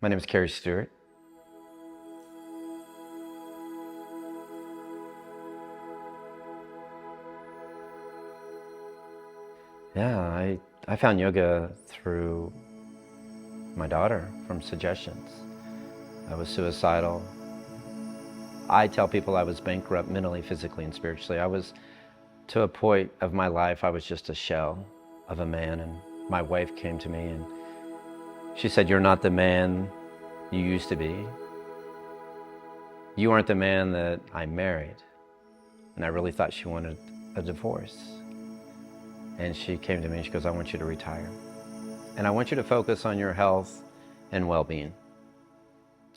My name is Kerry Steuart. Yeah, I found yoga through my daughter from suggestions. I was suicidal. I tell people I was bankrupt mentally, physically, and spiritually. I was to a point of my life, I was just a shell of a man, and my wife came to me and she said, "You're not the man you used to be. You aren't the man that I married." And I really thought she wanted a divorce. And she came to me and she goes, "I want you to retire. And I want you to focus on your health and well-being."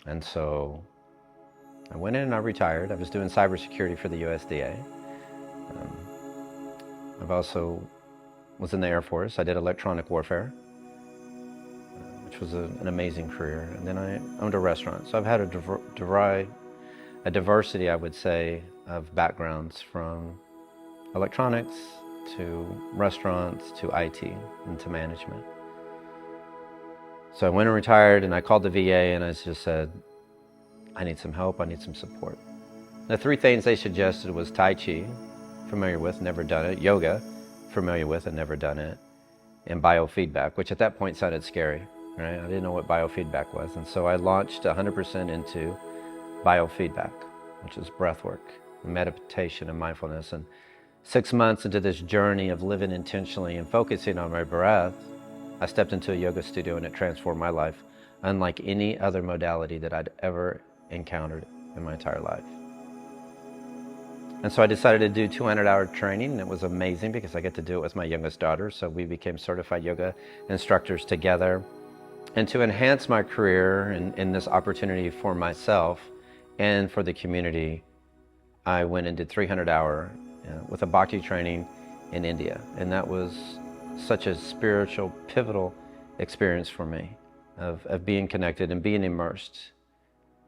And so I went in and I retired. I was doing cybersecurity for the USDA. I've also was in the Air Force. I did electronic warfare, which was an amazing career. And then I owned a restaurant. So I've had a diversity, I would say, of backgrounds from electronics to restaurants to IT and to management. So I went and retired and I called the VA and I just said, I need some help, I need some support. The three things they suggested was Tai Chi, familiar with, never done it, yoga, familiar with and never done it, and biofeedback, which at that point sounded scary, right? I didn't know what biofeedback was. And so I launched 100% into biofeedback, which is breath work, meditation and mindfulness. And 6 months into this journey of living intentionally and focusing on my breath, I stepped into a yoga studio and it transformed my life, unlike any other modality that I'd ever encountered in my entire life. And so I decided to do 200-hour training, and it was amazing because I get to do it with my youngest daughter. So we became certified yoga instructors together. And to enhance my career and this opportunity for myself and for the community, I went and did 300-hour with a bhakti training in India. And that was such a spiritual, pivotal experience for me of being connected and being immersed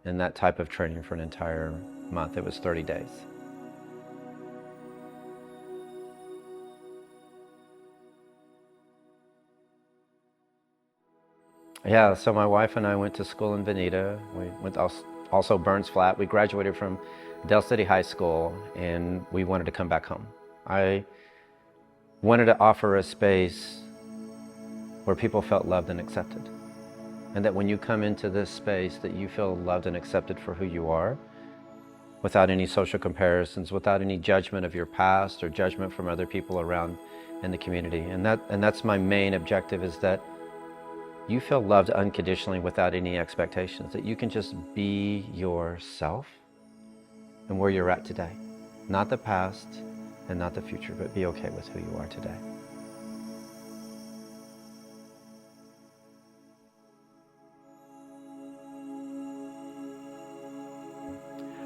in that type of training for an entire month. It was 30 days. Yeah, so my wife and I went to school in Veneta. We went also Burns Flat. We graduated from Del City High School and we wanted to come back home. I wanted to offer a space where people felt loved and accepted. And that when you come into this space that you feel loved and accepted for who you are, without any social comparisons, without any judgment of your past or judgment from other people around in the community. And that's my main objective, is that you feel loved unconditionally without any expectations, that you can just be yourself and where you're at today. Not the past and not the future, but be okay with who you are today.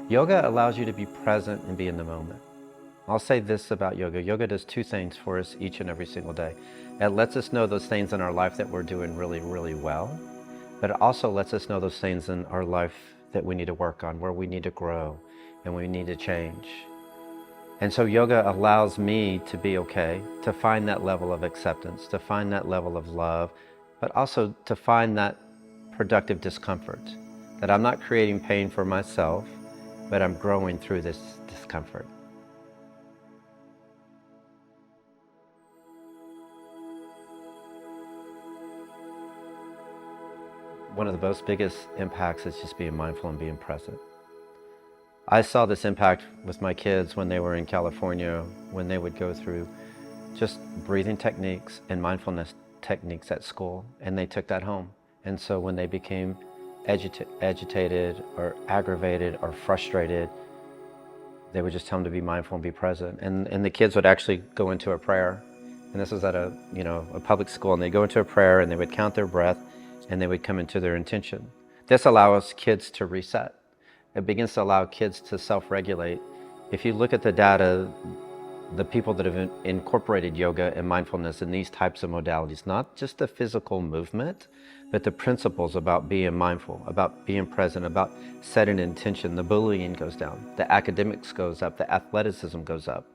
Yoga allows you to be present and be in the moment. I'll say this about yoga. Yoga does two things for us each and every single day. It lets us know those things in our life that we're doing really, really well, but it also lets us know those things in our life that we need to work on, where we need to grow and we need to change. And so yoga allows me to be okay, to find that level of acceptance, to find that level of love, but also to find that productive discomfort, that I'm not creating pain for myself, but I'm growing through this discomfort. One of the most biggest impacts is just being mindful and being present. I saw this impact with my kids when they were in California, when they would go through just breathing techniques and mindfulness techniques at school, and they took that home. And so when they became agitated or aggravated or frustrated, they would just tell them to be mindful and be present. And the kids would actually go into a prayer. And this was at a public school, and they'd go into a prayer and they would count their breath and they would come into their intention. This allows kids to reset. It begins to allow kids to self-regulate. If you look at the data, the people that have incorporated yoga and mindfulness in these types of modalities, not just the physical movement, but the principles about being mindful, about being present, about setting an intention, the bullying goes down, the academics goes up, the athleticism goes up.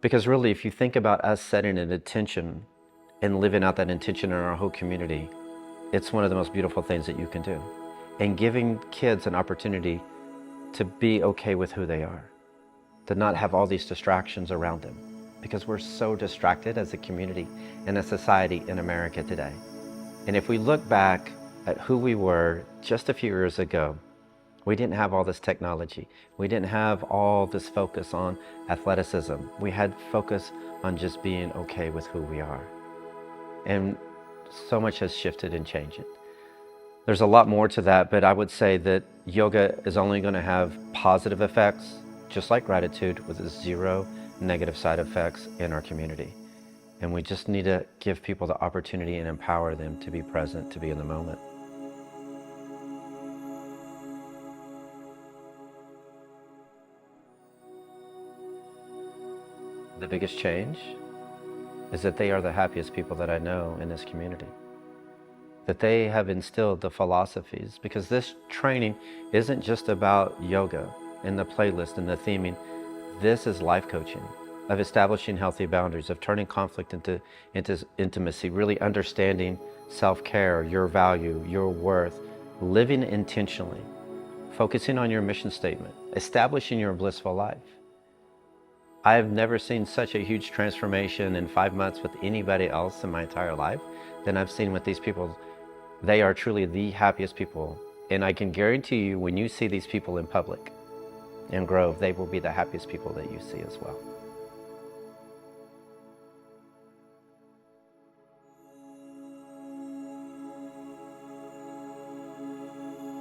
Because really, if you think about us setting an intention and living out that intention in our whole community, it's one of the most beautiful things that you can do. And giving kids an opportunity to be okay with who they are, to not have all these distractions around them, because we're so distracted as a community and a society in America today. And if we look back at who we were just a few years ago, we didn't have all this technology. We didn't have all this focus on athleticism. We had focus on just being okay with who we are. And so much has shifted and changed. There's a lot more to that, but I would say that yoga is only going to have positive effects, just like gratitude, with zero negative side effects in our community. And we just need to give people the opportunity and empower them to be present, to be in the moment. The biggest change is that they are the happiest people that I know in this community. That they have instilled the philosophies, because this training isn't just about yoga and the playlist and the theming. This is life coaching, of establishing healthy boundaries, of turning conflict into intimacy, really understanding self-care, your value, your worth, living intentionally, focusing on your mission statement, establishing your blissful life. I've never seen such a huge transformation in 5 months with anybody else in my entire life than I've seen with these people. They are truly the happiest people. And I can guarantee you, when you see these people in public in Grove, they will be the happiest people that you see as well.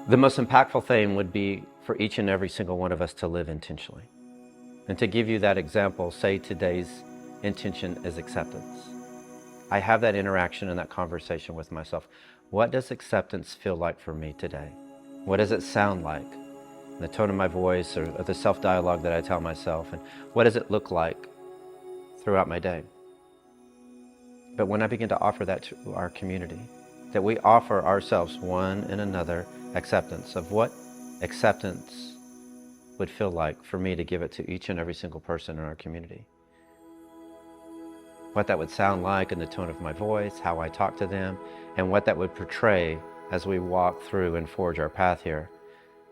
The most impactful thing would be for each and every single one of us to live intentionally. And to give you that example, say today's intention is acceptance. I have that interaction and that conversation with myself. What does acceptance feel like for me today? What does it sound like? The tone of my voice, or the self-dialogue that I tell myself, and what does it look like throughout my day? But when I begin to offer that to our community, that we offer ourselves one and another acceptance of what acceptance would feel like for me to give it to each and every single person in our community. What that would sound like in the tone of my voice, how I talk to them, and what that would portray as we walk through and forge our path here.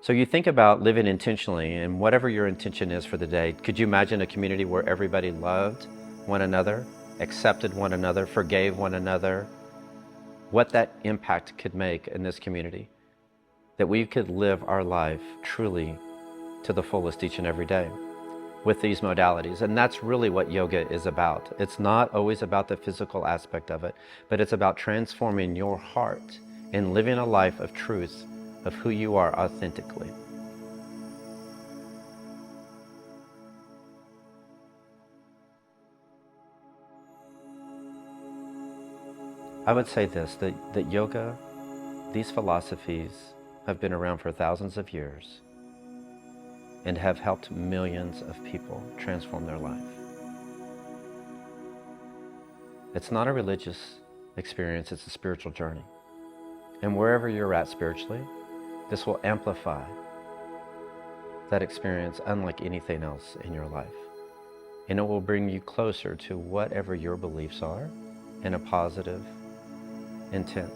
So you think about living intentionally, and whatever your intention is for the day, could you imagine a community where everybody loved one another, accepted one another, forgave one another? What that impact could make in this community, that we could live our life truly to the fullest each and every day with these modalities. And that's really what yoga is about. It's not always about the physical aspect of it, but it's about transforming your heart and living a life of truth, of who you are authentically. I would say this, that yoga, these philosophies have been around for thousands of years and have helped millions of people transform their life. It's not a religious experience, it's a spiritual journey. And wherever you're at spiritually, this will amplify that experience unlike anything else in your life. And it will bring you closer to whatever your beliefs are in a positive intent.